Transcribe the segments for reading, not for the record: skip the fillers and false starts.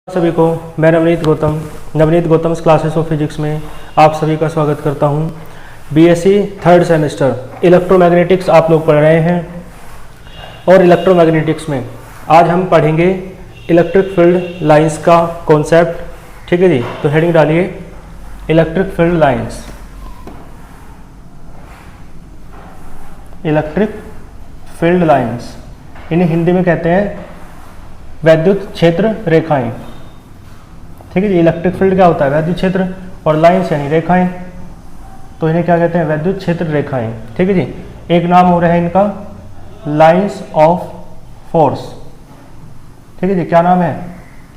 सभी को मैं Navneet Gautam classes of physics में आप सभी का स्वागत करता हूं। बीएससी थर्ड सेमेस्टर इलेक्ट्रोमैग्नेटिक्स आप लोग पढ़ रहे हैं और इलेक्ट्रोमैग्नेटिक्स में आज हम पढ़ेंगे इलेक्ट्रिक फील्ड लाइंस का कॉन्सेप्ट। ठीक है जी, तो हेडिंग डालिए electric field lines. Electric field lines इन्हें हिंदी में कहते हैं वैद्युत क्षेत्र रेखाएं। ठीक है जी, इलेक्ट्रिक फील्ड क्या होता है? वैद्युत क्षेत्र, और लाइंस यानी रेखाएं, तो इन्हें क्या कहते हैं? वैद्युत क्षेत्र रेखाएं। ठीक है जी, एक नाम हो रहा है इनका लाइंस ऑफ फोर्स। ठीक है जी, क्या नाम है?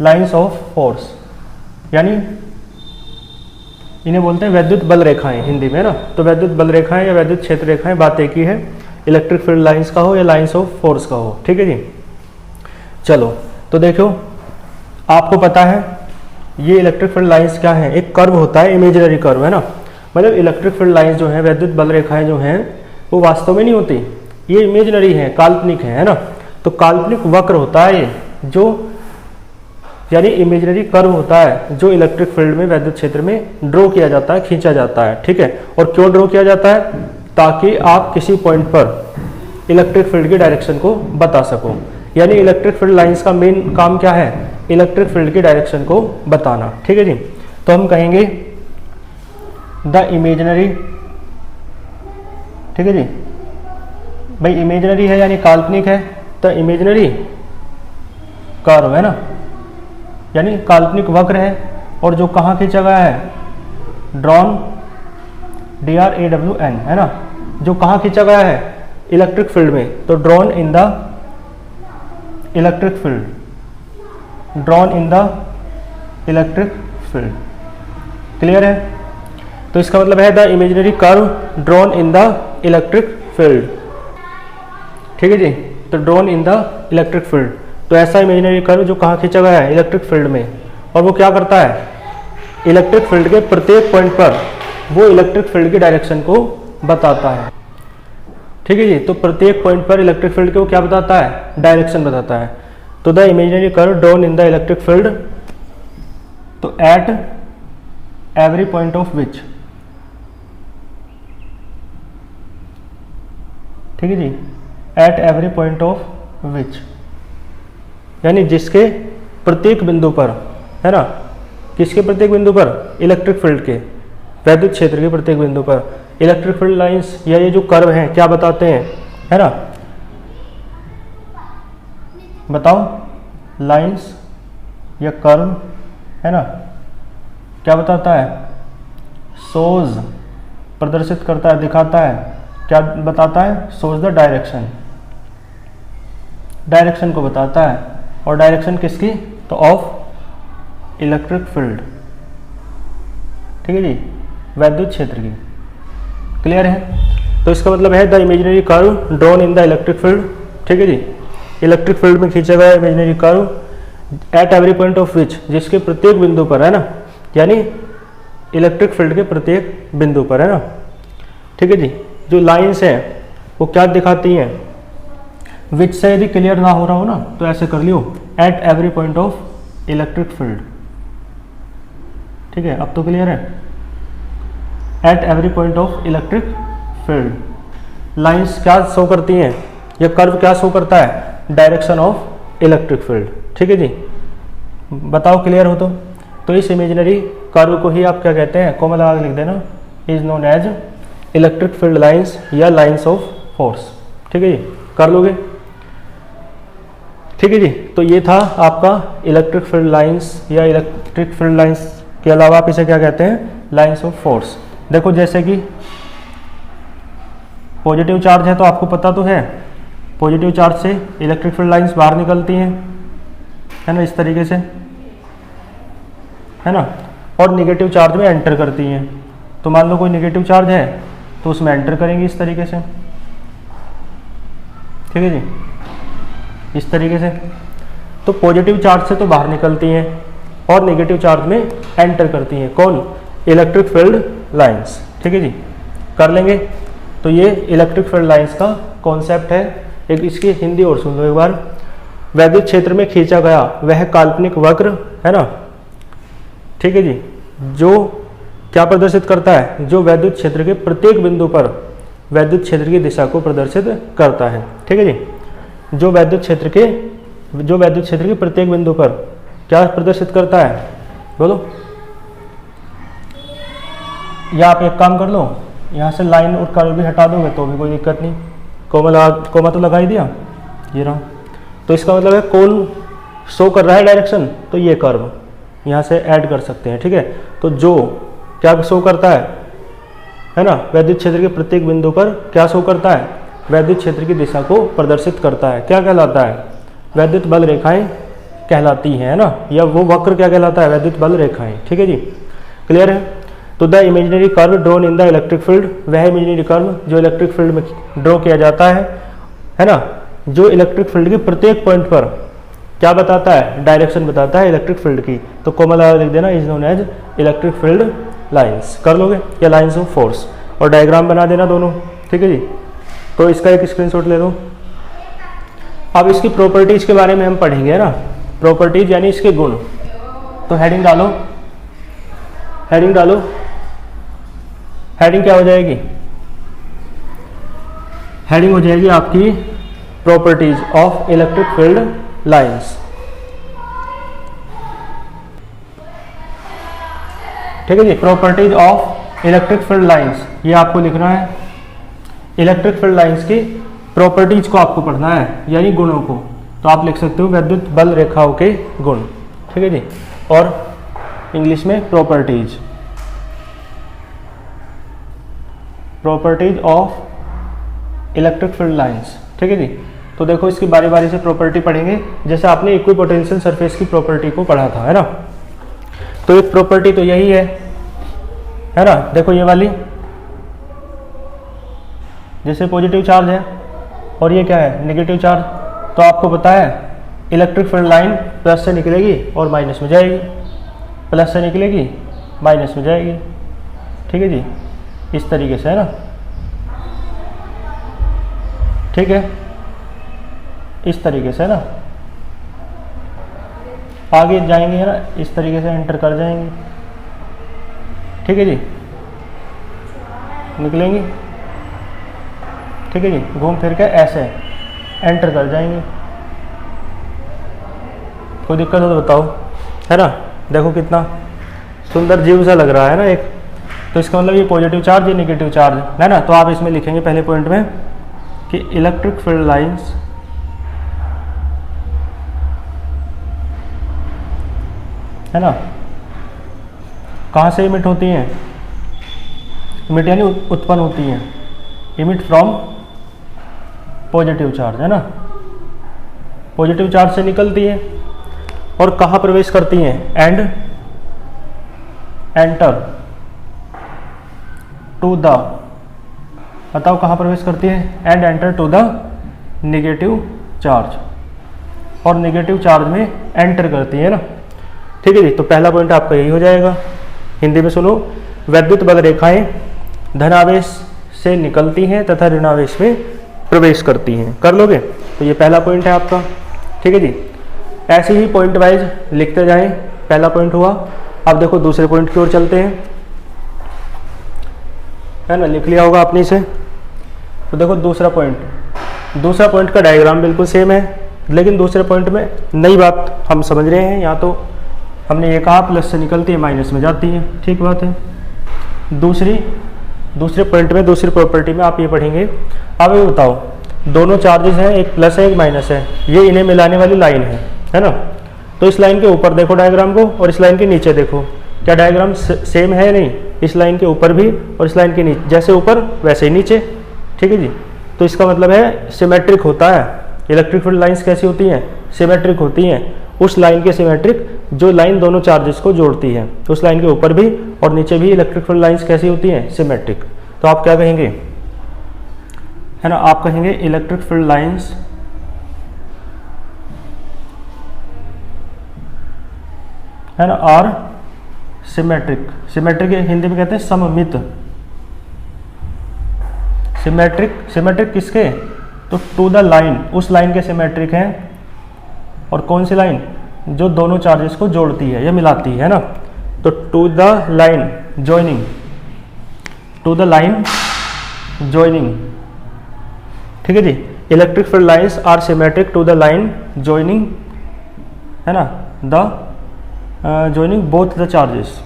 लाइंस ऑफ फोर्स, यानी इन्हें बोलते हैं वैद्युत बल रेखाएं हिंदी में ना। तो वैद्युत बल रेखाएं या वैद्युत क्षेत्र रेखाएं, बात एक ही है, इलेक्ट्रिक फील्ड लाइंस का हो या लाइंस ऑफ फोर्स का हो। ठीक है जी, चलो तो देखो, आपको पता है ये इलेक्ट्रिक फील्ड लाइंस क्या है? एक कर्व होता है, इमेजिनरी कर्व है ना। मतलब इलेक्ट्रिक फील्ड लाइंस जो है, वैद्युत बल रेखाएं जो हैं, वो वास्तव में नहीं होती, ये इमेजिनरी है, काल्पनिक है ना। तो काल्पनिक वक्र होता है ये, जो यानी इमेजिनरी कर्व होता है जो इलेक्ट्रिक फील्ड में वैद्युत क्षेत्र में ड्रॉ किया जाता है, खींचा जाता है। ठीक है, और क्यों ड्रॉ किया जाता है? ताकि आप किसी पॉइंट पर इलेक्ट्रिक फील्ड की डायरेक्शन को बता सको। यानी इलेक्ट्रिक फील्ड लाइंस का मेन काम क्या है? इलेक्ट्रिक फील्ड की डायरेक्शन को बताना। ठीक है जी, तो हम कहेंगे द इमेजिनरी। ठीक है जी, भाई इमेजिनरी है यानी काल्पनिक है, तो इमेजिनरी कर्व है ना, यानी काल्पनिक वक्र है, और जो कहाँ खींचा गया है? ड्रॉन, DRAWN है ना, जो कहाँ खींचा गया है? इलेक्ट्रिक फील्ड में। तो drawn in the electric field, drawn in the electric field. Clear है? तो इसका मतलब है the imaginary curve drawn in the electric field. ठीक है जी, तो drawn in the electric field, तो ऐसा इमेजिनरी कर्व जो कहाँ खींचा गया है? इलेक्ट्रिक फील्ड में। और वो क्या करता है? इलेक्ट्रिक फील्ड के प्रत्येक पॉइंट पर वो इलेक्ट्रिक फील्ड की डायरेक्शन को बताता है। ठीक है जी, तो प्रत्येक पॉइंट पर इलेक्ट्रिक फील्ड को क्या बताता है? डायरेक्शन बताता है। तो the imaginary curve drawn in the electric field, तो at every point of which. ठीक है जी, at every point of which, यानी जिसके प्रत्येक बिंदु पर, है ना, किसके प्रत्येक बिंदु पर? इलेक्ट्रिक फील्ड के, वैद्युत क्षेत्र के प्रत्येक बिंदु पर इलेक्ट्रिक फील्ड लाइंस या ये जो कर्व हैं क्या बताते हैं? है ना, बताओ, लाइंस या कर्व है ना, क्या बताता है? शोज, प्रदर्शित करता है, दिखाता है, क्या बताता है? शोज द डायरेक्शन, डायरेक्शन को बताता है। और डायरेक्शन किसकी? तो ऑफ इलेक्ट्रिक फील्ड। ठीक है जी, वैद्युत क्षेत्र की। क्लियर है? तो इसका मतलब है the imaginary curve drawn in the electric field. ठीक है जी, इलेक्ट्रिक फील्ड में खींचा गया imaginary curve at every point of विच, जिसके प्रत्येक बिंदु पर, है ना, यानी इलेक्ट्रिक फील्ड के प्रत्येक बिंदु पर, है ना। ठीक है जी, जो लाइंस हैं वो क्या दिखाती हैं? विच से यदि क्लियर ना हो रहा हो ना, तो ऐसे कर लियो, at every point of electric field. ठीक है, अब तो क्लियर है? At every point of electric field lines क्या शो करती हैं? यह कर्व क्या शो करता है? Direction of electric field. ठीक है जी, बताओ क्लियर हो तो इस इमेजिनरी कर्व को ही आप क्या कहते हैं? कोमल आगे लिख देना, is known as electric field lines या लाइंस ऑफ फोर्स। ठीक है जी, कर लोगे? ठीक है जी, तो ये था आपका इलेक्ट्रिक फील्ड लाइंस या इलेक्ट्रिक फील्ड लाइंस के अलावा आप इसे क्या कहते हैं? Lines of force. देखो, जैसे कि पॉजिटिव चार्ज है तो आपको पता तो है, पॉजिटिव चार्ज से इलेक्ट्रिक फील्ड लाइंस बाहर निकलती हैं, है ना, इस तरीके से, है ना, और नेगेटिव चार्ज में एंटर करती हैं। तो मान लो कोई नेगेटिव चार्ज है तो उसमें एंटर करेंगी इस तरीके से। ठीक है जी, इस तरीके से। तो पॉजिटिव चार्ज से तो बाहर निकलती हैं और नेगेटिव चार्ज में एंटर करती हैं। कौन? Electric field lines. ठीक है जी, कर लेंगे। तो ये इलेक्ट्रिक फील्ड लाइंस का कॉन्सेप्ट है। एक इसकी हिंदी और सुन लो एक बार। वैद्युत क्षेत्र में खींचा गया वह काल्पनिक वक्र है ना, ठीक है जी, जो क्या प्रदर्शित करता है, जो वैद्युत क्षेत्र के प्रत्येक बिंदु पर वैद्युत क्षेत्र की दिशा को प्रदर्शित करता है, ठीक है जी। जो वैद्युत क्षेत्र के प्रत्येक बिंदु पर क्या प्रदर्शित करता है, बोलो। या आप एक काम कर लो, यहाँ से लाइन और कर्व भी हटा दोगे तो भी कोई दिक्कत नहीं। कोमा तो लगा ही दिया, ये रहा। तो इसका मतलब है कौन शो कर रहा है डायरेक्शन, तो ये कर्व यहाँ से ऐड कर सकते हैं, ठीक है। तो जो क्या शो करता है ना, वैद्युत क्षेत्र के प्रत्येक बिंदु पर क्या शो करता है, वैद्युत क्षेत्र की दिशा को प्रदर्शित करता है, क्या कहलाता है, वैद्युत बल रेखाएं कहलाती हैं, है ना। या वो वक्र क्या कहलाता है, वैद्युत बल रेखाएं, ठीक है जी, क्लियर है। तो the imaginary curve drawn in the electric field, वह इमेजिनरी कर्व जो इलेक्ट्रिक फील्ड में ड्रॉ किया जाता है ना, जो इलेक्ट्रिक फील्ड के प्रत्येक पॉइंट पर क्या बताता है, डायरेक्शन बताता है इलेक्ट्रिक फील्ड की। तो कोमल लिख देना, is known as electric field lines, कर लोगे, या लाइंस ऑफ फोर्स, और डायग्राम बना देना दोनों, ठीक है जी। तो इसका एक स्क्रीनशॉट ले लो। अब इसकी प्रॉपर्टीज के बारे में हम पढ़ेंगे, है ना, प्रॉपर्टीज यानी इसके गुण। तो हेडिंग डालो, हेडिंग डालो, हेडिंग क्या हो जाएगी, हेडिंग हो जाएगी आपकी properties of electric field lines, ठीक है जी। Properties of electric field lines, ये आपको लिखना है। इलेक्ट्रिक फील्ड लाइंस की प्रॉपर्टीज को आपको पढ़ना है, यानी गुणों को। तो आप लिख सकते हो वैद्युत बल रेखाओं के गुण, ठीक है जी, और इंग्लिश में properties, properties of electric field lines, ठीक है जी। तो देखो इसकी बारी बारी से प्रॉपर्टी पढ़ेंगे, जैसे आपने इक्विपोटेंशियल सरफेस की प्रॉपर्टी को पढ़ा था, है ना। तो एक प्रॉपर्टी तो यही है ना, देखो ये वाली, जैसे पॉजिटिव चार्ज है और ये क्या है, नेगेटिव चार्ज। तो आपको पता है इलेक्ट्रिक फील्ड लाइन प्लस से निकलेगी और माइनस में जाएगी, प्लस से निकलेगी माइनस में जाएगी, ठीक है जी, इस तरीके से, है ना, ठीक है, इस तरीके से, है ना। आगे जाएंगे, है ना, इस तरीके से एंटर कर जाएंगे, ठीक है जी, निकलेंगे, ठीक है जी, घूम फिर के ऐसे एंटर कर जाएंगे। कोई दिक्कत हो तो बताओ, है ना। देखो कितना सुंदर जीव सा लग रहा है ना एक। तो इसका मतलब ये पॉजिटिव चार्ज, ये नेगेटिव चार्ज, है ना। तो आप इसमें लिखेंगे पहले पॉइंट में कि इलेक्ट्रिक फील्ड लाइंस है ना, कहाँ से इमिट होती हैं, इमिट यानी उत्पन्न होती हैं, इमिट फ्रॉम पॉजिटिव चार्ज, है ना, पॉजिटिव चार्ज से निकलती है और कहाँ प्रवेश करती हैं, एंड एंटर टू द, बताओ कहाँ प्रवेश करती है, and enter to the negative charge, और नेगेटिव चार्ज में एंटर करती है ना, ठीक है जी। तो पहला पॉइंट आपका यही हो जाएगा। हिंदी में सुनो, वैद्युत बल रेखाएं धनावेश से निकलती हैं तथा ऋणावेश में प्रवेश करती हैं, कर लोगे। तो ये पहला पॉइंट है आपका, ठीक है जी। ऐसे ही पॉइंट वाइज लिखते जाएं, पहला पॉइंट हुआ। अब देखो दूसरे पॉइंट की ओर चलते हैं, है ना, लिख लिया होगा आपने इसे। तो देखो दूसरा पॉइंट का डायग्राम बिल्कुल सेम है, लेकिन दूसरे पॉइंट में नई बात हम समझ रहे हैं। यहाँ तो हमने ये कहा प्लस से निकलती है माइनस में जाती है, ठीक बात है। दूसरे पॉइंट में, दूसरी प्रॉपर्टी में आप ये पढ़ेंगे। अब ये बताओ, दोनों चार्जेस हैं, एक प्लस है एक माइनस है, ये इन्हें मिलाने वाली लाइन है ना। तो इस लाइन के ऊपर देखो डायग्राम को, और इस लाइन के नीचे देखो, क्या डायग्राम सेम है नहीं, इस लाइन के ऊपर भी और इस लाइन के नीचे, जैसे ऊपर वैसे ही नीचे, ठीक है जी। तो इसका मतलब है सिमेट्रिक होता है। इलेक्ट्रिक फील्ड लाइंस कैसी होती हैं, सिमेट्रिक होती हैं। उस लाइन के सिमेट्रिक जो लाइन दोनों चार्जेस को जोड़ती है, तो उस लाइन के ऊपर भी और नीचे भी इलेक्ट्रिक फील्ड लाइंस कैसी होती हैं, सिमेट्रिक। तो आप क्या कहेंगे, है ना, आप कहेंगे इलेक्ट्रिक फील्ड लाइंस है ना आर सिमेट्रिक। सिमेट्रिक हिंदी में कहते हैं सममित। सिमेट्रिक किसके, तो टू द लाइन, उस लाइन के सिमेट्रिक हैं। और कौन सी लाइन, जो दोनों चार्जेस को जोड़ती है या मिलाती है ना, तो to the line joining, to the line joining, ठीक है जी। Electric field lines are symmetric to the line joining, है ना, the joining both the charges.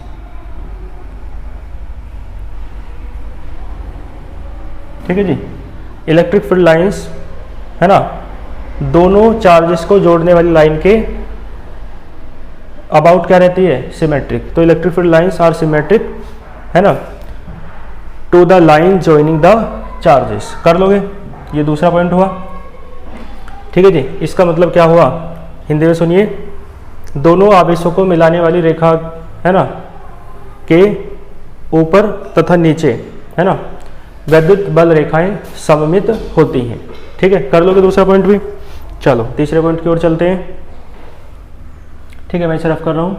ठीक है जी, इलेक्ट्रिक फील्ड लाइंस, है ना, दोनों चार्जेस को जोड़ने वाली लाइन के अबाउट क्या रहती है, सिमेट्रिक। तो electric field lines are symmetric, है ना, to the line joining the charges. कर लोगे, ये दूसरा पॉइंट हुआ। ठीक है जी, इसका मतलब क्या हुआ, हिंदी में सुनिए, दोनों आवेशों को मिलाने वाली रेखा, है ना, के ऊपर तथा नीचे, है ना, वैद्युत बल रेखाएं सममित होती हैं। ठीक है, कर लोगे दूसरा पॉइंट भी। चलो तीसरे पॉइंट की ओर चलते हैं। ठीक है, मैं इसे रफ कर रहा हूं।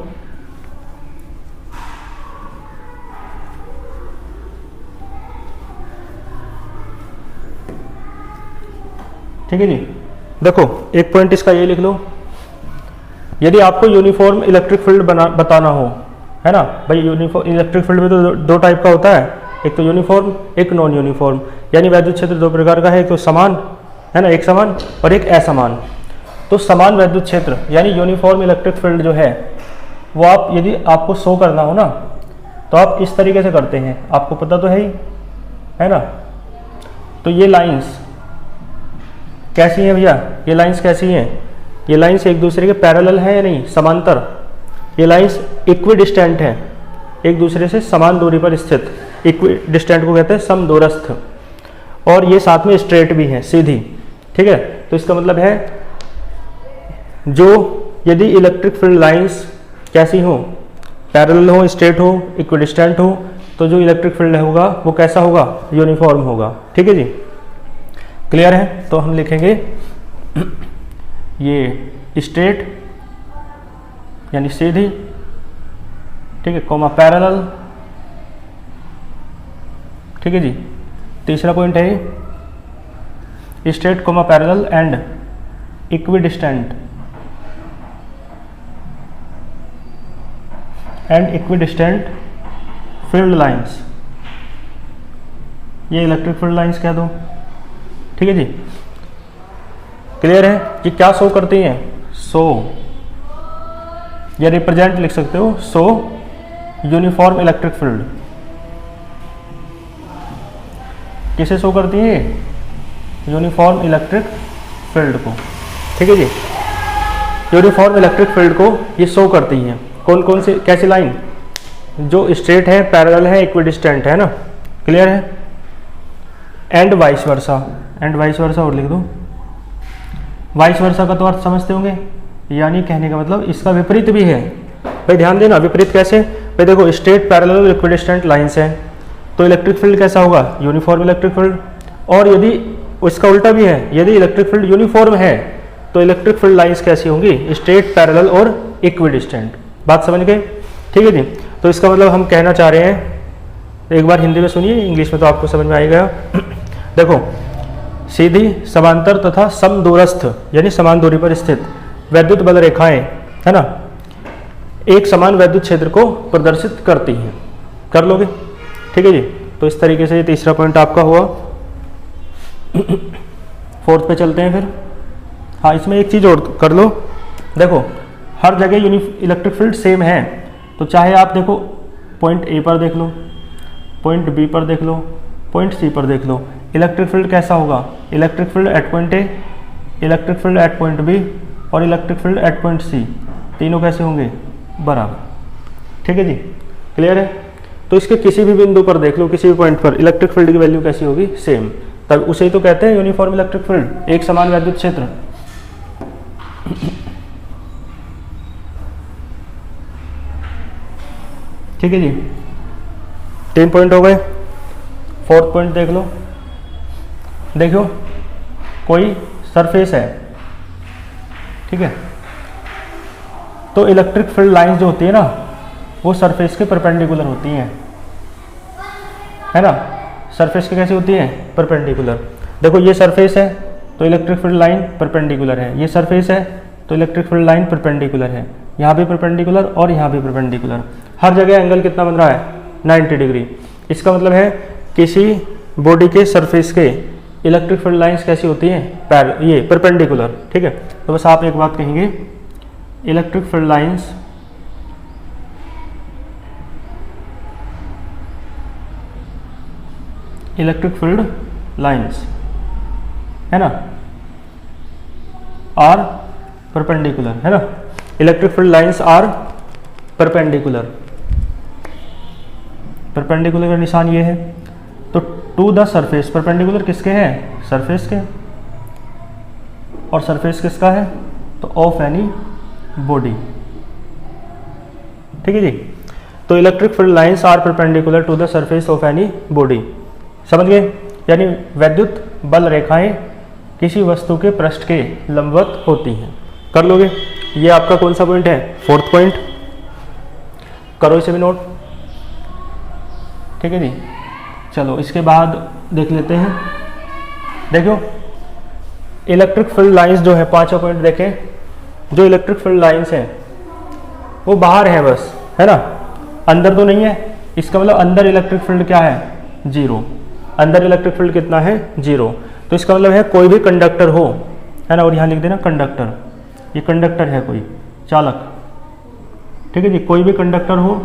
ठीक है जी, देखो एक पॉइंट इसका ये लिख लो, यदि आपको यूनिफॉर्म इलेक्ट्रिक फील्ड बताना हो, है ना भाई, यूनिफॉर्म इलेक्ट्रिक फील्ड में तो दो टाइप का होता है, एक तो यूनिफॉर्म, एक नॉन यूनिफॉर्म, यानी वैद्युत क्षेत्र दो प्रकार का है, एक तो समान, है ना, एक समान और एक असमान। तो समान वैद्युत क्षेत्र यानी यूनिफॉर्म इलेक्ट्रिक फील्ड जो है वो आप यदि आपको शो करना हो ना, तो आप इस तरीके से करते हैं, आपको पता तो है ही, है ना। तो ये लाइंस कैसी हैं भैया, ये लाइंस कैसी हैं, ये लाइंस एक दूसरे के पैरेलल है या नहीं, समांतर। ये लाइंस इक्विडिस्टेंट हैं, एक दूसरे से समान दूरी पर स्थित, इक्विडिस्टेंट को कहते हैं समदूरस्थ, और ये साथ में स्ट्रेट भी हैं, सीधी। ठीक है, तो इसका मतलब है जो यदि इलेक्ट्रिक फील्ड लाइंस कैसी हो, पैरेलल हो, स्ट्रेट हो, इक्विडिस्टेंट हो, तो जो इलेक्ट्रिक फील्ड होगा वो कैसा होगा, यूनिफॉर्म होगा। ठीक है जी, क्लियर है। तो हम लिखेंगे ये स्ट्रेट यानी सीधी, ठीक है, कोमा पैरेलल। ठीक है जी, तीसरा पॉइंट है straight comma parallel and equidistant, field lines, ये इलेक्ट्रिक फील्ड लाइंस कह दो। ठीक है जी, क्लियर है कि क्या शो करती हैं, शो या रिप्रेजेंट लिख सकते हो, शो यूनिफॉर्म इलेक्ट्रिक फील्ड। किसे शो करती है, यूनिफॉर्म इलेक्ट्रिक फील्ड को। ठीक है जी, यूनिफॉर्म इलेक्ट्रिक फील्ड को ये शो करती हैं। कौन कौन सी, कैसी लाइन, जो स्ट्रेट है, पैरेलल है, इक्विडिस्टेंट है ना, क्लियर है, and vice versa, and vice versa और लिख दो। वाइस वर्सा का तो अर्थ समझते होंगे, यानी कहने का मतलब इसका विपरीत भी है। भाई ध्यान देना, विपरीत कैसे, भाई देखो स्ट्रेट पैरेलल इक्विडिस्टेंट लाइंस है, तो इलेक्ट्रिक फील्ड कैसा होगा, यूनिफॉर्म इलेक्ट्रिक फील्ड। और यदि इसका उल्टा भी है, यदि इलेक्ट्रिक फील्ड यूनिफॉर्म है तो इलेक्ट्रिक फील्ड लाइंस कैसी होंगी, स्ट्रेट, पैरेलल और इक्विडिस्टेंट। बात समझ गए। ठीक है जी, तो इसका मतलब हम कहना चाह रहे हैं, एक बार हिंदी में सुनिए, इंग्लिश में तो आपको समझ में आएगा। देखो, सीधी, समांतर तथा समदूरस्थ यानी समान दूरी पर स्थित वैद्युत बल रेखाएं, है ना, एक समान वैद्युत क्षेत्र को प्रदर्शित करती हैं। कर लोगे। ठीक है जी, तो इस तरीके से ये तीसरा पॉइंट आपका हुआ। फोर्थ पे चलते हैं फिर। हाँ, इसमें एक चीज़ और कर लो, देखो हर जगह इलेक्ट्रिक फील्ड सेम है, तो चाहे आप देखो पॉइंट ए पर देख लो, पॉइंट बी पर देख लो, पॉइंट सी पर देख लो, इलेक्ट्रिक फील्ड कैसा होगा, electric field at point A, electric field at point B और electric field at point C, तीनों कैसे होंगे, बराबर। ठीक है जी, क्लियर है। तो इसके किसी भी बिंदु पर देख लो, किसी भी पॉइंट पर इलेक्ट्रिक फील्ड की वैल्यू कैसी होगी, सेम, तब उसे ही तो कहते हैं यूनिफॉर्म इलेक्ट्रिक फील्ड, एक समान वैद्युत क्षेत्र। ठीक है जी, 3 पॉइंट हो गए। फोर्थ पॉइंट देख लो, देखो कोई सरफेस है, ठीक है, तो इलेक्ट्रिक फील्ड लाइंस जो होती है ना वो सरफेस के परपेंडिकुलर होती हैं, है ना, सरफेस के कैसी होती हैं, परपेंडिकुलर। देखो ये सरफेस है तो इलेक्ट्रिक फील्ड लाइन परपेंडिकुलर है, ये सरफेस है तो इलेक्ट्रिक फील्ड लाइन परपेंडिकुलर है, यहाँ भी परपेंडिकुलर और यहाँ भी परपेंडिकुलर, हर जगह एंगल कितना बन रहा है 90 डिग्री। इसका मतलब है किसी बॉडी के सरफेस के इलेक्ट्रिक फील्ड लाइंस कैसी होती हैं, ये परपेंडिकुलर। ठीक है, तो बस आप एक बात कहेंगे, इलेक्ट्रिक फील्ड लाइंस है ना आर परपेंडिकुलर, है ना, electric field lines are perpendicular. Perpendicular का निशान ये है, तो टू द सरफेस, परपेंडिकुलर किसके हैं, सरफेस के, और सरफेस किसका है, तो ऑफ एनी बॉडी। ठीक है जी, तो electric field lines are perpendicular to the surface of any body, समझ गए, यानी वैद्युत बल रेखाएं किसी वस्तु के पृष्ठ के लंबवत होती हैं। कर लोगे, ये आपका कौन सा पॉइंट है, 4th पॉइंट, करो इसे भी नोट। ठीक है जी, चलो इसके बाद देख लेते हैं। देखो इलेक्ट्रिक फील्ड लाइंस जो है, 5वां पॉइंट देखें, जो इलेक्ट्रिक फील्ड लाइंस हैं वो बाहर है बस, है ना, अंदर तो नहीं है। इसका मतलब अंदर इलेक्ट्रिक फील्ड क्या है, 0, अंदर इलेक्ट्रिक फील्ड कितना है, 0। तो इसका मतलब है कोई भी कंडक्टर हो, है ना, और यहाँ लिख देना कंडक्टर, ये कंडक्टर है कोई चालक। ठीक है जी, कोई भी कंडक्टर हो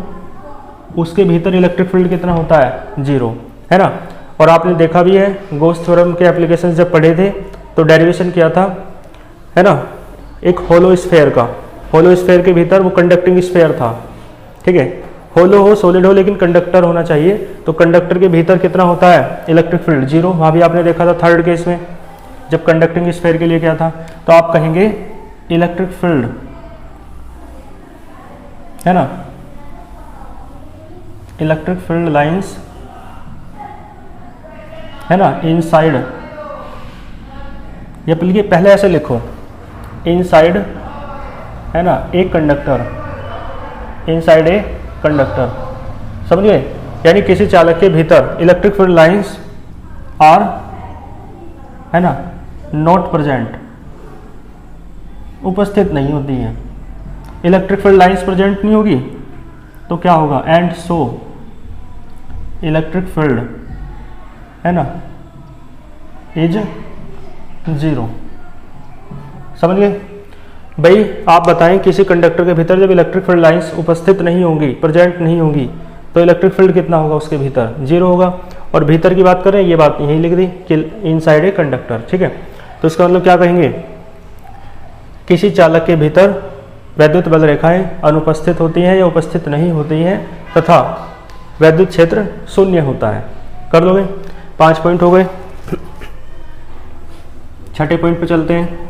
उसके भीतर इलेक्ट्रिक फील्ड कितना होता है, 0, है ना। और आपने देखा भी है, गॉस थ्योरम के एप्लीकेशन जब पढ़े थे तो डेरिवेशन किया था, है ना, एक होलो स्फेयर का, होलो स्फेयर के भीतर वो कंडक्टिंग स्फेयर था। ठीक है, होलो हो सॉलिड हो लेकिन कंडक्टर होना चाहिए, तो कंडक्टर के भीतर कितना होता है, इलेक्ट्रिक फील्ड 0। वहाँ भी आपने देखा था 3rd केस में जब कंडक्टिंग स्फेयर के लिए क्या था, तो आप कहेंगे इलेक्ट्रिक फील्ड, है ना, इलेक्ट्रिक फील्ड लाइंस, है ना, इनसाइड, ये पहले ऐसे लिखो, इनसाइड, है ना, एक कंडक्टर, इनसाइड ए कंडक्टर, समझ गए, यानी किसी चालक के भीतर इलेक्ट्रिक फील्ड लाइंस आर, है ना, नॉट प्रेजेंट, उपस्थित नहीं होती है। इलेक्ट्रिक फील्ड लाइंस प्रेजेंट नहीं होगी तो क्या होगा, एंड सो इलेक्ट्रिक फील्ड, है ना, इज 0। समझ गए भाई, आप बताएं किसी कंडक्टर के भीतर जब इलेक्ट्रिक फील्ड लाइंस उपस्थित नहीं होंगी, प्रेजेंट नहीं होंगी, तो इलेक्ट्रिक फील्ड कितना होगा उसके भीतर, 0 होगा। और भीतर की बात करें, ये बात यहीं लिख दी कि इनसाइड ए कंडक्टर। ठीक है, तो इसका मतलब क्या कहेंगे, किसी चालक के भीतर वैद्युत बल रेखाएं अनुपस्थित होती हैं या उपस्थित नहीं होती हैं तथा वैद्युत क्षेत्र 0 होता है। कर लोगे, 5 पॉइंट हो गए। 6ठे पॉइंट पे चलते हैं।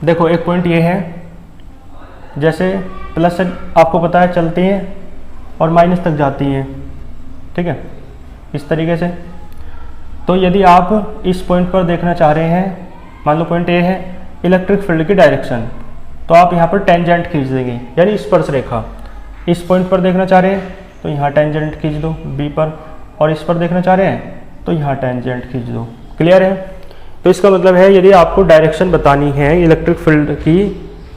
देखो एक पॉइंट ये है, जैसे प्लस से आपको पता है चलती हैं और माइनस तक जाती हैं, ठीक है, इस तरीके से। तो यदि आप इस पॉइंट पर देखना चाह रहे हैं, मान लो पॉइंट ए है इलेक्ट्रिक फील्ड की डायरेक्शन, तो आप यहाँ पर टेंजेंट खींच देंगे, यानी स्पर्श रेखा। इस पॉइंट पर देखना चाह रहे हैं तो यहाँ टेंजेंट खींच दो बी पर, और इस पर देखना चाह रहे हैं तो यहाँ टेंजेंट खींच दो। क्लियर है? तो इसका मतलब है यदि आपको डायरेक्शन बतानी है इलेक्ट्रिक फील्ड की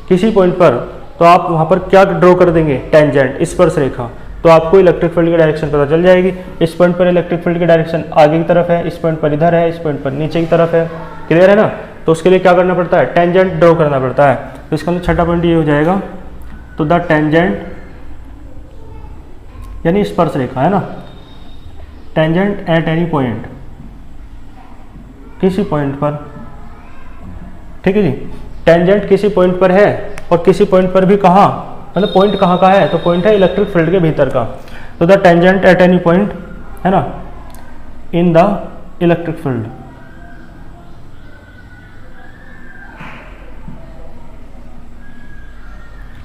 किसी पॉइंट पर, तो आप वहाँ पर क्या ड्रॉ कर देंगे, टेंजेंट, स्पर्श रेखा, तो आपको इलेक्ट्रिक फील्ड की डायरेक्शन पता चल जाएगी। इस पॉइंट पर इलेक्ट्रिक फील्ड की डायरेक्शन आगे की तरफ है, इस पॉइंट पर इधर है, इस पॉइंट पर नीचे की तरफ है। क्लियर है ना? तो उसके लिए क्या करना पड़ता है, टेंजेंट ड्रॉ करना पड़ता है। तो इसका मतलब छठा पॉइंट ये हो जाएगा, तो द टेंजेंट यानी स्पर्श रेखा, है ना, टेंजेंट एट एनी पॉइंट, किसी पॉइंट पर, ठीक है जी। टेंजेंट किसी पॉइंट पर है और किसी पॉइंट पर भी कहाँ, मतलब पॉइंट कहाँ का है, तो पॉइंट है इलेक्ट्रिक फील्ड के भीतर का। तो the tangent at any point, है ना, इन द इलेक्ट्रिक फील्ड,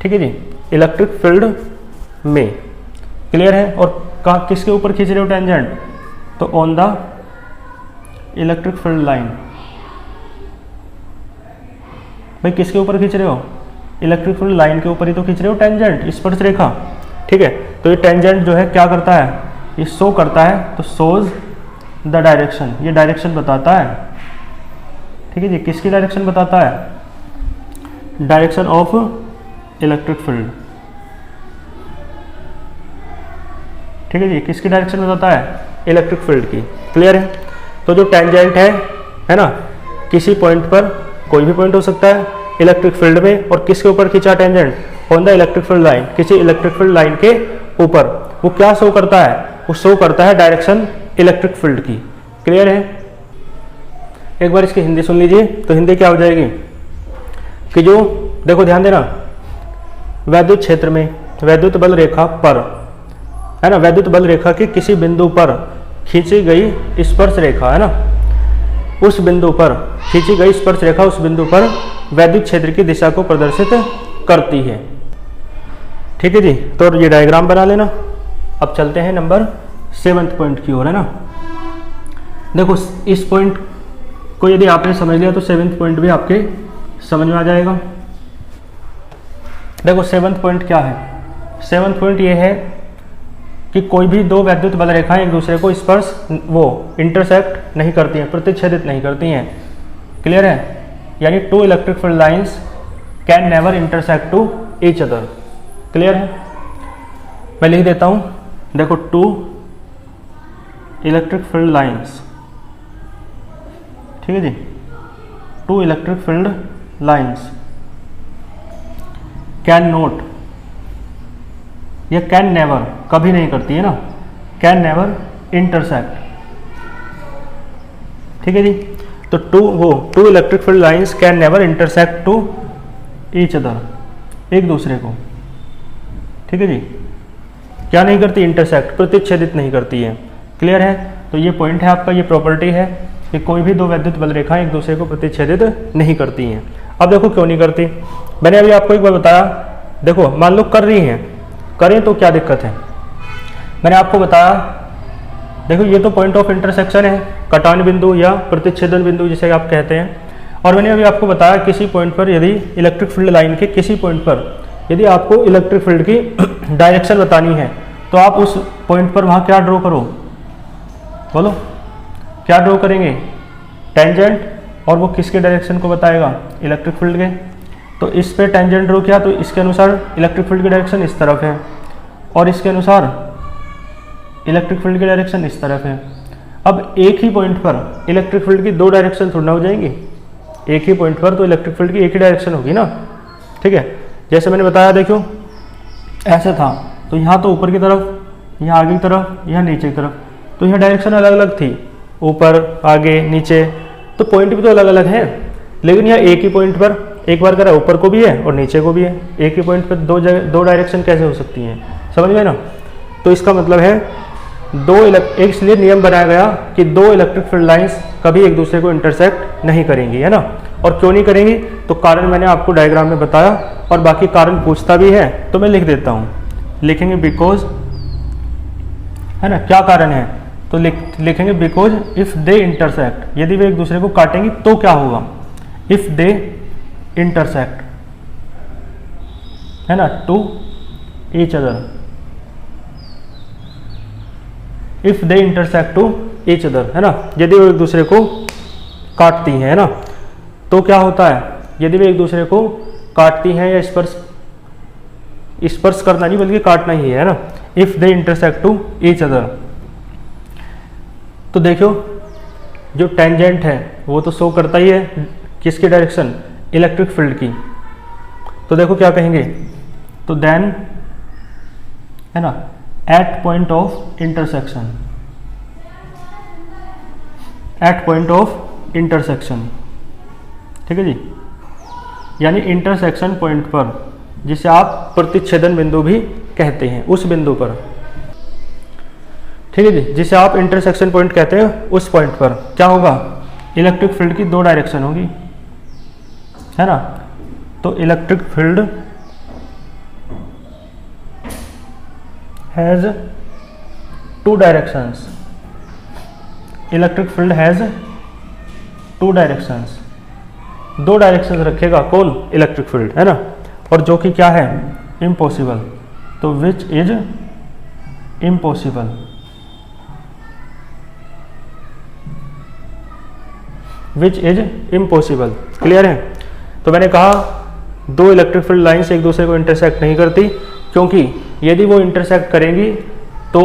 ठीक है जी, इलेक्ट्रिक फील्ड में। क्लियर है? और कहाँ, किसके ऊपर खींच रहे हो टेंजेंट, तो on the electric field line. भाई किसके ऊपर खींच रहे हो, इलेक्ट्रिक फील्ड लाइन के ऊपर ही तो खींच रहे हो टेंजेंट, स्पर्श रेखा। ठीक है। तो ये टेंजेंट जो है क्या करता है, ये शो करता है, तो शोज द डायरेक्शन, ये डायरेक्शन बताता है, ठीक है जी। किसकी डायरेक्शन बताता है, डायरेक्शन ऑफ इलेक्ट्रिक फील्ड, ठीक है जी। किसकी डायरेक्शन बताता है, इलेक्ट्रिक फील्ड की। क्लियर है। तो जो टेंजेंट है ना, किसी पॉइंट पर, कोई भी पॉइंट हो सकता है इलेक्ट्रिक फील्ड में, और किसके ऊपर खींचा tangent, on the electric field line, किसी इलेक्ट्रिक फील्ड लाइन के ऊपर, वो क्या शो करता है, वो शो करता है डायरेक्शन इलेक्ट्रिक फील्ड की। क्लियर है। एक बार इसकी हिंदी सुन लीजिए। तो हिंदी क्या हो जाएगी कि जो, देखो ध्यान देना, वैद्युत क्षेत्र में वैद्युत बल रेखा पर, है ना, वैद्युत बल रेखा के किसी बिंदु पर खींची गई स्पर्श रेखा, है ना, उस बिंदु पर खींची गई स्पर्श रेखा उस बिंदु पर वैद्युत क्षेत्र की दिशा को प्रदर्शित करती है। ठीक है जी। तो ये डायग्राम बना लेना। अब चलते हैं नंबर 7th पॉइंट की ओर, है ना। देखो इस पॉइंट को यदि आपने समझ लिया तो 7th पॉइंट भी आपके समझ में आ जाएगा। देखो 7th पॉइंट क्या है, 7th पॉइंट ये है कि कोई भी दो वैद्युत बल रेखाएं एक दूसरे को स्पर्श, वो इंटरसेक्ट नहीं करती हैं, प्रतिच्छेदित नहीं करती हैं। क्लियर है। यानी two electric field lines can never intersect to each other. Clear है। मैं लिख देता हूं, देखो टू इलेक्ट्रिक फील्ड लाइंस, ठीक है जी, two electric field lines can not, या कैन नेवर, कभी नहीं करती है ना, कैन नेवर इंटरसेक्ट। ठीक है जी। तो two electric field lines can never intersect to each other, एक दूसरे को, ठीक है जी, क्या नहीं करती, इंटरसेक्ट, प्रतिच्छेदित नहीं करती है। क्लियर है। तो ये पॉइंट है आपका, ये प्रॉपर्टी है कि कोई भी दो वैद्युत बल रेखाएं एक दूसरे को प्रतिच्छेदित नहीं करती हैं। अब देखो क्यों नहीं करती, मैंने अभी आपको एक बार बताया। देखो मान लो कर रही हैं, करें तो क्या दिक्कत है, मैंने आपको बताया। देखो ये तो पॉइंट ऑफ इंटरसेक्शन है, कटान बिंदु या प्रतिच्छेदन बिंदु जिसे आप कहते हैं। और मैंने अभी आपको बताया किसी पॉइंट पर, यदि इलेक्ट्रिक फील्ड लाइन के किसी पॉइंट पर यदि आपको इलेक्ट्रिक फील्ड की डायरेक्शन बतानी है, तो आप उस पॉइंट पर वहाँ क्या ड्रॉ करो, बोलो क्या ड्रॉ करेंगे, टेंजेंट, और वो किसके डायरेक्शन को बताएगा, इलेक्ट्रिक फील्ड के। तो इस पे टेंजेंट ड्रॉ किया, तो इसके अनुसार इलेक्ट्रिक फील्ड की डायरेक्शन इस तरफ है, और इसके अनुसार इलेक्ट्रिक फील्ड की डायरेक्शन इस तरफ है। अब एक ही पॉइंट पर इलेक्ट्रिक फील्ड की दो डायरेक्शन थोड़ा हो जाएंगी, एक ही पॉइंट पर तो इलेक्ट्रिक फील्ड की एक ही डायरेक्शन होगी ना। ठीक है। जैसे मैंने बताया, देखो ऐसे था, तो यहाँ तो ऊपर की तरफ, यहाँ आगे की तरफ, यहाँ नीचे की तरफ, तो यहाँ डायरेक्शन अलग अलग थी, ऊपर आगे नीचे, तो पॉइंट भी तो अलग अलग है। लेकिन यहाँ एक ही पॉइंट पर एक बार करा, ऊपर को भी है और नीचे को भी है, एक ही पॉइंट पर दो डायरेक्शन कैसे हो सकती हैं, समझ गए ना। तो इसका मतलब है एक इसलिए नियम बनाया गया कि दो इलेक्ट्रिक फील्ड लाइंस कभी एक दूसरे को इंटरसेक्ट नहीं करेंगी, है ना। और क्यों नहीं करेंगी, तो कारण मैंने आपको डायग्राम में बताया, और बाकी कारण पूछता भी है तो मैं लिख देता हूँ, लिखेंगे बिकॉज, है ना, क्या कारण है, तो लिखेंगे बिकॉज इफ दे इंटरसेक्ट, यदि वे एक दूसरे को काटेंगी तो क्या होगा, इफ दे इंटरसेक्ट, है ना, to each other, if they intersect to each other, है ना, यदि वो एक दूसरे को काटती हैं, है ना, तो क्या होता है, यदि वे एक दूसरे को काटती हैं या स्पर्श करना नहीं बल्कि काटना ही है ना, if they intersect to each other. तो देखो जो टेंजेंट है वो तो शो करता ही है किसकी डायरेक्शन, इलेक्ट्रिक फील्ड की। तो देखो क्या कहेंगे, तो देन, है ना, at point of intersection, at point of intersection, ठीक है जी, यानी इंटरसेक्शन पॉइंट पर, जिसे आप प्रतिच्छेदन बिंदु भी कहते हैं, उस बिंदु पर, ठीक है जी, जिसे आप इंटरसेक्शन पॉइंट कहते हैं, उस पॉइंट पर क्या होगा, इलेक्ट्रिक फील्ड की दो डायरेक्शन होगी, है ना। तो electric field has two directions, electric field has two directions, दो डायरेक्शंस रखेगा कौन, इलेक्ट्रिक फील्ड, है ना। और जो कि क्या है, इम्पॉसिबल, तो which is impossible. Which is impossible. Clear है? तो मैंने कहा दो इलेक्ट्रिक फील्ड लाइंस एक दूसरे को इंटरसेक्ट नहीं करती, क्योंकि यदि वो इंटरसेक्ट करेंगी तो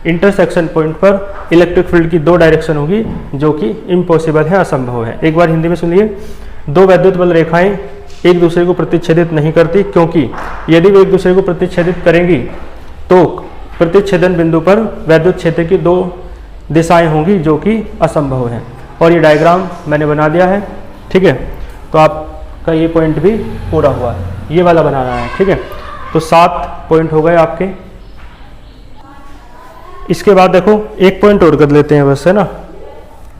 इंटरसेक्शन पॉइंट पर इलेक्ट्रिक फील्ड की दो डायरेक्शन होगी जो कि इम्पॉसिबल है, असंभव है। एक बार हिंदी में सुनिए, दो वैद्युत बल रेखाएं एक दूसरे को प्रतिच्छेदित नहीं करती, क्योंकि यदि वे एक दूसरे को प्रतिच्छेदित करेंगी तो प्रतिच्छेदन बिंदु पर वैद्युत क्षेत्र की दो दिशाएं होंगी जो कि असंभव है। और ये डायग्राम मैंने बना दिया है, ठीक है। तो आपका ये पॉइंट भी पूरा हुआ है, ये वाला बनाना है, ठीक है। तो 7 पॉइंट हो गए आपके। इसके बाद देखो एक पॉइंट और कर लेते हैं बस, है ना।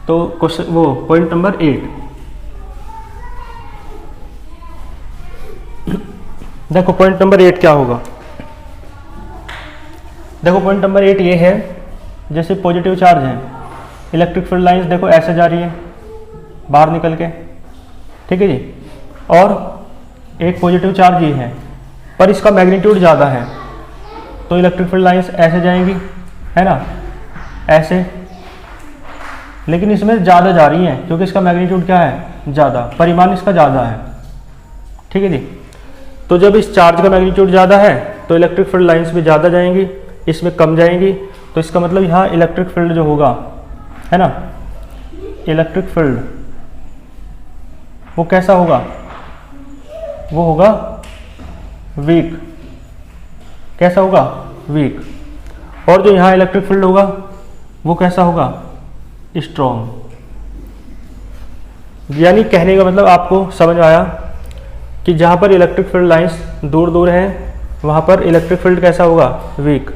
तो क्वेश्चन वो पॉइंट नंबर 8 देखो, पॉइंट नंबर 8 क्या होगा। देखो पॉइंट नंबर 8 ये है, जैसे पॉजिटिव चार्ज है, इलेक्ट्रिक फील्ड लाइंस देखो ऐसे जा रही है बाहर निकल के, ठीक है जी। और एक पॉजिटिव चार्ज ये है, पर इसका मैग्नीट्यूड ज़्यादा है, तो इलेक्ट्रिक फील्ड लाइंस ऐसे जाएंगी, है ना, ऐसे। लेकिन इसमें ज़्यादा जा रही हैं क्योंकि इसका मैग्नीट्यूड क्या है, ज़्यादा, परिमाण इसका ज़्यादा है, ठीक है जी। तो जब इस चार्ज का मैग्नीट्यूड ज़्यादा है तो इलेक्ट्रिक फील्ड लाइंस भी ज़्यादा जाएंगी, इसमें कम जाएंगी। तो इसका मतलब यहाँ इलेक्ट्रिक फील्ड जो होगा, है ना, इलेक्ट्रिक फील्ड वो कैसा होगा, वो होगा वीक। कैसा होगा, वीक। और जो यहाँ इलेक्ट्रिक फील्ड होगा वो कैसा होगा, स्ट्रॉन्ग। यानी कहने का मतलब आपको समझ आया कि जहाँ पर इलेक्ट्रिक फील्ड लाइंस दूर दूर हैं वहाँ पर इलेक्ट्रिक फील्ड कैसा होगा, वीक।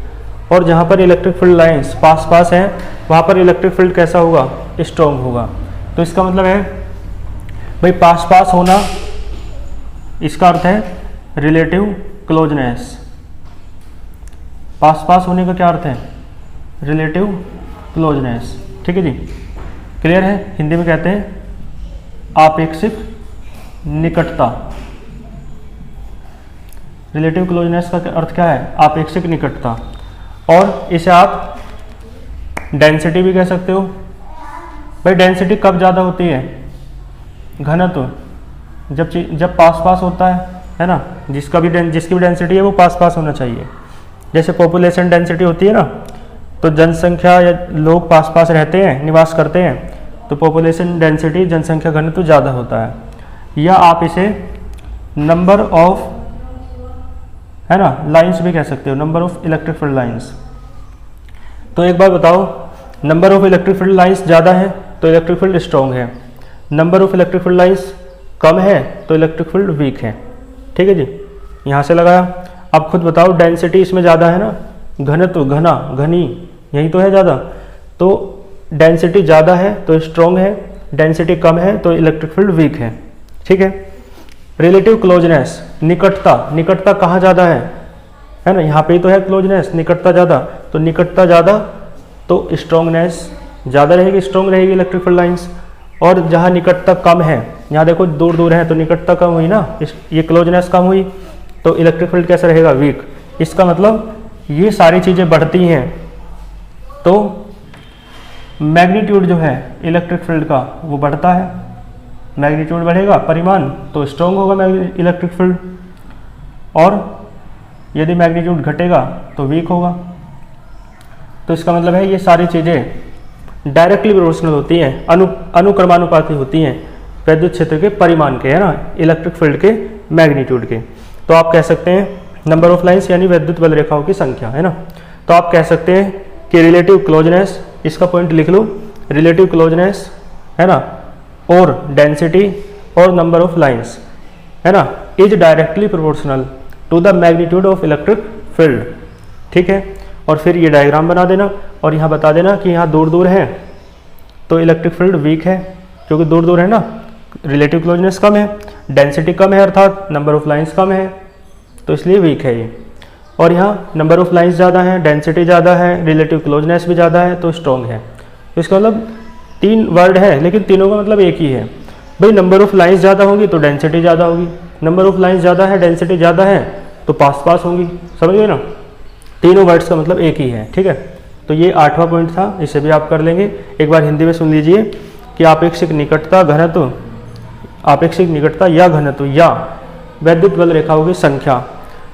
और जहाँ पर इलेक्ट्रिक फील्ड लाइंस पास पास हैं वहाँ पर इलेक्ट्रिक फील्ड कैसा होगा, स्ट्रॉन्ग होगा। तो इसका मतलब है भाई पास पास होना, इसका अर्थ है रिलेटिव क्लोजनेस। पास पास होने का क्या अर्थ है, रिलेटिव क्लोजनेस, ठीक है जी। क्लियर है? हिंदी में कहते हैं आपेक्षिक निकटता। रिलेटिव क्लोजनेस का अर्थ क्या है, आपेक्षिक निकटता। और इसे आप डेंसिटी भी कह सकते हो। भाई डेंसिटी कब ज़्यादा होती है, घनत्व जब पास पास होता है ना, जिसकी भी डेंसिटी है वो पास पास होना चाहिए। जैसे पॉपुलेशन डेंसिटी होती है ना, तो जनसंख्या या लोग पास पास रहते हैं, निवास करते हैं, तो पॉपुलेशन डेंसिटी जनसंख्या घनत्व ज़्यादा होता है। या आप इसे नंबर ऑफ, है ना, लाइंस भी कह सकते हो, number of electric field lines. तो एक बार बताओ, number of electric field lines ज़्यादा है तो इलेक्ट्रिक फील्ड स्ट्रॉन्ग है, number of electric field lines कम है तो इलेक्ट्रिक फील्ड वीक है, ठीक है जी। यहाँ से लगाया। अब खुद बताओ, डेंसिटी इसमें ज़्यादा है ना, घनत्व, घना, घनी, यही तो है ज़्यादा। तो डेंसिटी ज़्यादा है तो स्ट्रॉन्ग है, डेंसिटी कम है तो इलेक्ट्रिक फील्ड वीक है, ठीक है। रिलेटिव क्लोजनेस, निकटता कहाँ ज़्यादा है ना, यहाँ पे ही तो है क्लोजनेस, निकटता ज़्यादा। तो निकटता ज़्यादा तो स्ट्रॉन्गनेस ज़्यादा रहेगी, स्ट्रॉन्ग रहेगी इलेक्ट्रिक फील्ड लाइंस। और जहाँ निकटता कम है, यहाँ देखो दूर दूर है तो निकटता कम हुई ना, ये क्लोजनेस कम हुई, तो इलेक्ट्रिक फील्ड कैसा रहेगा, वीक। इसका मतलब ये सारी चीज़ें बढ़ती हैं तो मैग्नीट्यूड जो है इलेक्ट्रिक फील्ड का वो बढ़ता है। मैग्नीट्यूड बढ़ेगा, परिमाण, तो स्ट्रॉन्ग होगा इलेक्ट्रिक फील्ड। और यदि मैग्नीट्यूड घटेगा तो वीक होगा। तो इसका मतलब है ये सारी चीज़ें डायरेक्टली प्रोपोर्शनल होती हैं, अनुक्रमानुपाती होती हैं वैद्युत क्षेत्र के परिमाण के, है ना, इलेक्ट्रिक फील्ड के मैग्नीट्यूड के। तो आप कह सकते हैं नंबर ऑफ लाइंस यानी वैद्युत बल रेखाओं की संख्या, है ना। तो आप कह सकते हैं कि रिलेटिव क्लोजनेस, इसका पॉइंट लिख लो, रिलेटिव क्लोजनेस, है ना, और डेंसिटी और नंबर ऑफ लाइंस, है ना, is directly proportional to the magnitude of electric field, ठीक है। और फिर ये डायग्राम बना देना और यहाँ बता देना कि यहाँ दूर दूर है तो इलेक्ट्रिक फील्ड वीक है, क्योंकि दूर दूर है ना, रिलेटिव क्लोजनेस कम है, डेंसिटी कम है, अर्थात नंबर ऑफ लाइंस कम है, तो इसलिए वीक है ये। और यहाँ नंबर ऑफ लाइंस ज़्यादा है, डेंसिटी ज़्यादा है, रिलेटिव क्लोजनेस भी ज़्यादा है, तो स्ट्रॉन्ग है। तो इसका मतलब 3 वर्ड है लेकिन तीनों का मतलब एक ही है। भाई नंबर ऑफ लाइंस ज़्यादा होगी तो डेंसिटी ज़्यादा होगी, नंबर ऑफ लाइंस ज़्यादा है, डेंसिटी ज़्यादा है, तो पास पास होंगी, समझ गए ना। तीनों वर्ड्स का मतलब एक ही है, ठीक है। तो ये 8वां पॉइंट था, इसे भी आप कर लेंगे। एक बार हिंदी में सुन लीजिए कि आपेक्षिक निकटता घनत्व, आपेक्षिक निकटता या घनत्व या वैद्युत बल रेखाओं की संख्या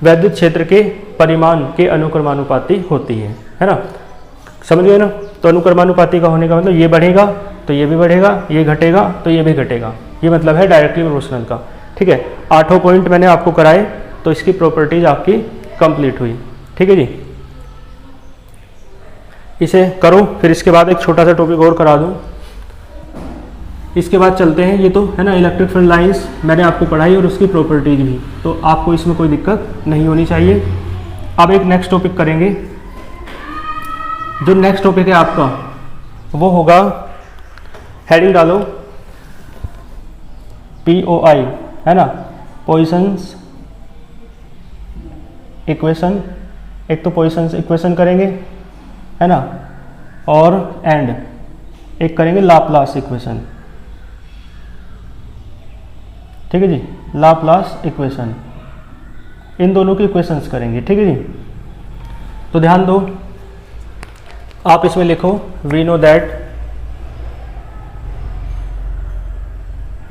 वैद्युत क्षेत्र के परिमाण के अनुक्रमानुपाती होती है ना, समझ गए ना। तो अनुक्रमानुपाती का होने का मतलब ये बढ़ेगा तो ये भी बढ़ेगा, ये घटेगा तो ये भी घटेगा, ये मतलब है डायरेक्टली प्रोपोर्शनल का, ठीक है। 8 पॉइंट मैंने आपको कराए तो इसकी प्रॉपर्टीज आपकी कंप्लीट हुई, ठीक है जी। इसे करो, फिर इसके बाद एक छोटा सा टॉपिक और करा दूं। इसके बाद चलते हैं, ये तो है ना इलेक्ट्रिक फील्ड लाइंस मैंने आपको पढ़ाई और उसकी प्रॉपर्टीज भी, तो आपको इसमें कोई दिक्कत नहीं होनी चाहिए। अब एक नेक्स्ट टॉपिक करेंगे। जो नेक्स्ट टॉपिक है आपका वो होगा, हेडिंग डालो POI, है ना, पॉइसन्स इक्वेशन। एक तो पॉइसन्स इक्वेशन करेंगे, है ना, और एंड एक करेंगे लाप्लास इक्वेशन, ठीक है जी, लाप्लास इक्वेशन। इन दोनों की इक्वेशंस करेंगे, ठीक है जी। तो ध्यान दो, आप इसमें लिखो वी नो दैट,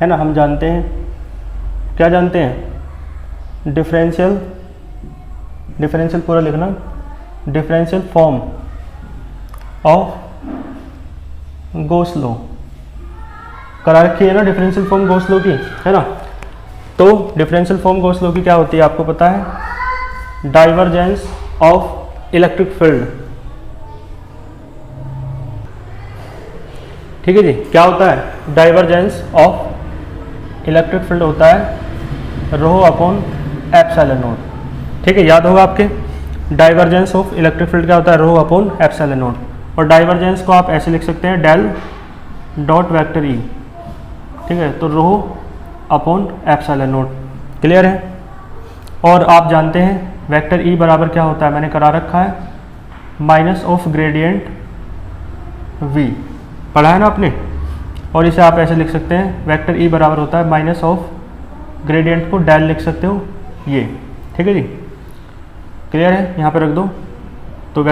है ना, हम जानते हैं, क्या जानते हैं, डिफरेंशियल, डिफरेंशियल पूरा लिखना, differential form of Gauss law करा रखी है ना, डिफरेंशियल फॉर्म गॉस लॉ की, है ना। तो डिफरेंशियल फॉर्म गॉस लॉ की क्या होती है आपको पता है, डाइवर्जेंस ऑफ इलेक्ट्रिक फील्ड, ठीक है जी। क्या होता है, डाइवर्जेंस ऑफ इलेक्ट्रिक फील्ड होता है रो अपॉन एप्सिलॉन नॉट, ठीक है, याद होगा आपके। डाइवर्जेंस ऑफ इलेक्ट्रिक फील्ड क्या होता है, रो अपॉन एप्सिलॉन नॉट। और डाइवर्जेंस को आप ऐसे लिख सकते हैं, डेल डॉट वेक्टर ई, ठीक है, तो rho upon epsilon not, clear है। और आप जानते हैं वेक्टर ई बराबर क्या होता है, मैंने करा रखा है, माइनस ऑफ ग्रेडियंट वी, पढ़ा है ना आपने। और इसे आप ऐसे लिख सकते हैं, वेक्टर ई बराबर होता है माइनस ऑफ ग्रेडियंट को डेल लिख सकते हो ये, ठीक है जी, क्लियर है। यहाँ पे रख दो, तो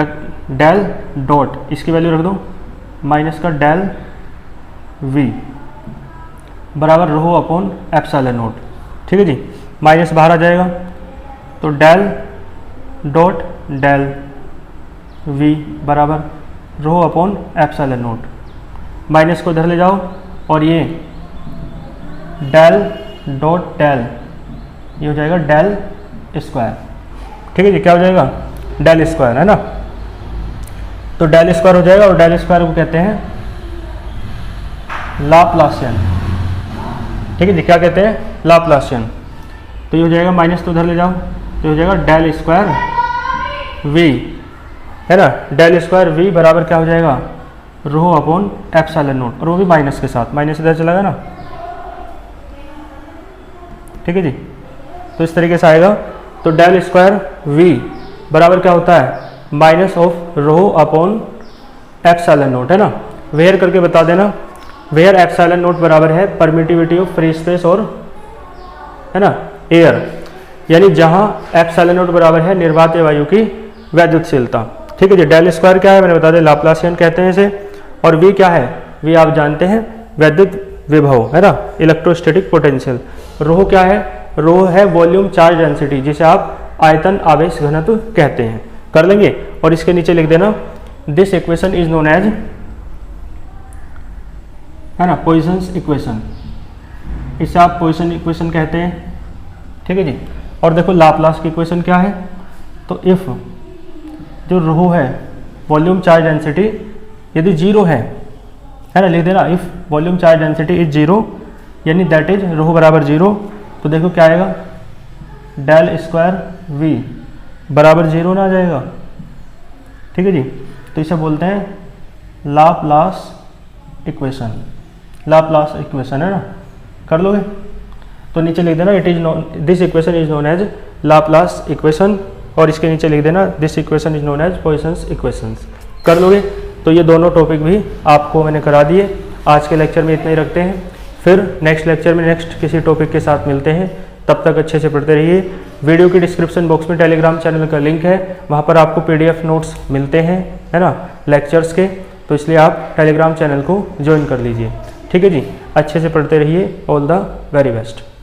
डेल डॉट इसकी वैल्यू रख दो माइनस का डेल वी बराबर रो अपॉन एप्सिलॉन नॉट, ठीक है जी। माइनस बाहर आ जाएगा तो डेल डॉट डेल वी बराबर rho upon epsilon not, minus को इधर ले जाओ और ये डेल डॉट डेल ये हो जाएगा डेल स्क्वायर, ठीक है जी। क्या हो जाएगा, डेल स्क्वायर, है ना। तो डेल स्क्वायर हो जाएगा और डेल स्क्वायर को कहते हैं लाप्लासियन, ठीक है जी। क्या कहते हैं, लाप्लासियन। तो ये हो जाएगा, माइनस तो उधर ले जाओ तो हो जाएगा डेल स्क्वायर वी, है ना, डेल स्क्वायर वी बराबर क्या हो जाएगा, रो अपॉन एप्सिलॉन नॉट, और वो भी माइनस के साथ, माइनस इधर चला गया ना, ठीक है जी। तो इस तरीके से आएगा। तो डेल स्क्वायर वी बराबर क्या होता है, minus of rho upon epsilon not, है ना। वेयर करके बता देना, वेयर एप्सिलॉन नॉट बराबर है परमिटिविटी ऑफ फ्री स्पेस और, है ना, एयर, यानी जहां एप्सिलॉन नॉट बराबर है निर्वात वायु की वैद्युतशीलता, ठीक है जी। डेल स्क्वायर क्या है मैंने बता दिया, लाप्लासियन कहते हैं इसे। और वी क्या है, वी आप जानते हैं वैद्युत विभव, है ना, इलेक्ट्रोस्टैटिक पोटेंशियल। रो क्या है, रो है वॉल्यूम चार्ज डेंसिटी, जिसे आप आयतन आवेश घनत्व कहते हैं, कर लेंगे। और इसके नीचे लिख देना, this equation is known as, है ना, पॉइसन्स इक्वेशन, इसे आप पॉइसन इक्वेशन कहते हैं, ठीक है जी। और देखो लाप्लास की इक्वेशन क्या है, तो इफ जो रो है वॉल्यूम चार्ज डेंसिटी यदि जीरो है ना, लिख देना, if volume charge density is zero, यानी दैट इज रो बराबर जीरो, तो देखो क्या आएगा, डेल स्क्वायर वी बराबर जीरो ना आ जाएगा, ठीक है जी। तो इसे बोलते हैं लाप्लास इक्वेशन, लाप्लास इक्वेशन, है ना, कर लोगे। तो नीचे लिख देना, it is known, this equation is known as Laplace equation, और इसके नीचे लिख देना, this equation is known as Poisson's equations, कर लोगे। तो ये दोनों टॉपिक भी आपको मैंने करा दिए। आज के लेक्चर में इतना ही रखते हैं, फिर नेक्स्ट लेक्चर में नेक्स्ट किसी टॉपिक के साथ मिलते हैं। तब तक अच्छे से पढ़ते रहिए। वीडियो के डिस्क्रिप्शन बॉक्स में टेलीग्राम चैनल का लिंक है, वहाँ पर आपको PDF नोट्स मिलते हैं, है ना, लेक्चर्स के। तो इसलिए आप टेलीग्राम चैनल को ज्वाइन कर लीजिए। ठीक है जी, अच्छे से पढ़ते रहिए। All the very best.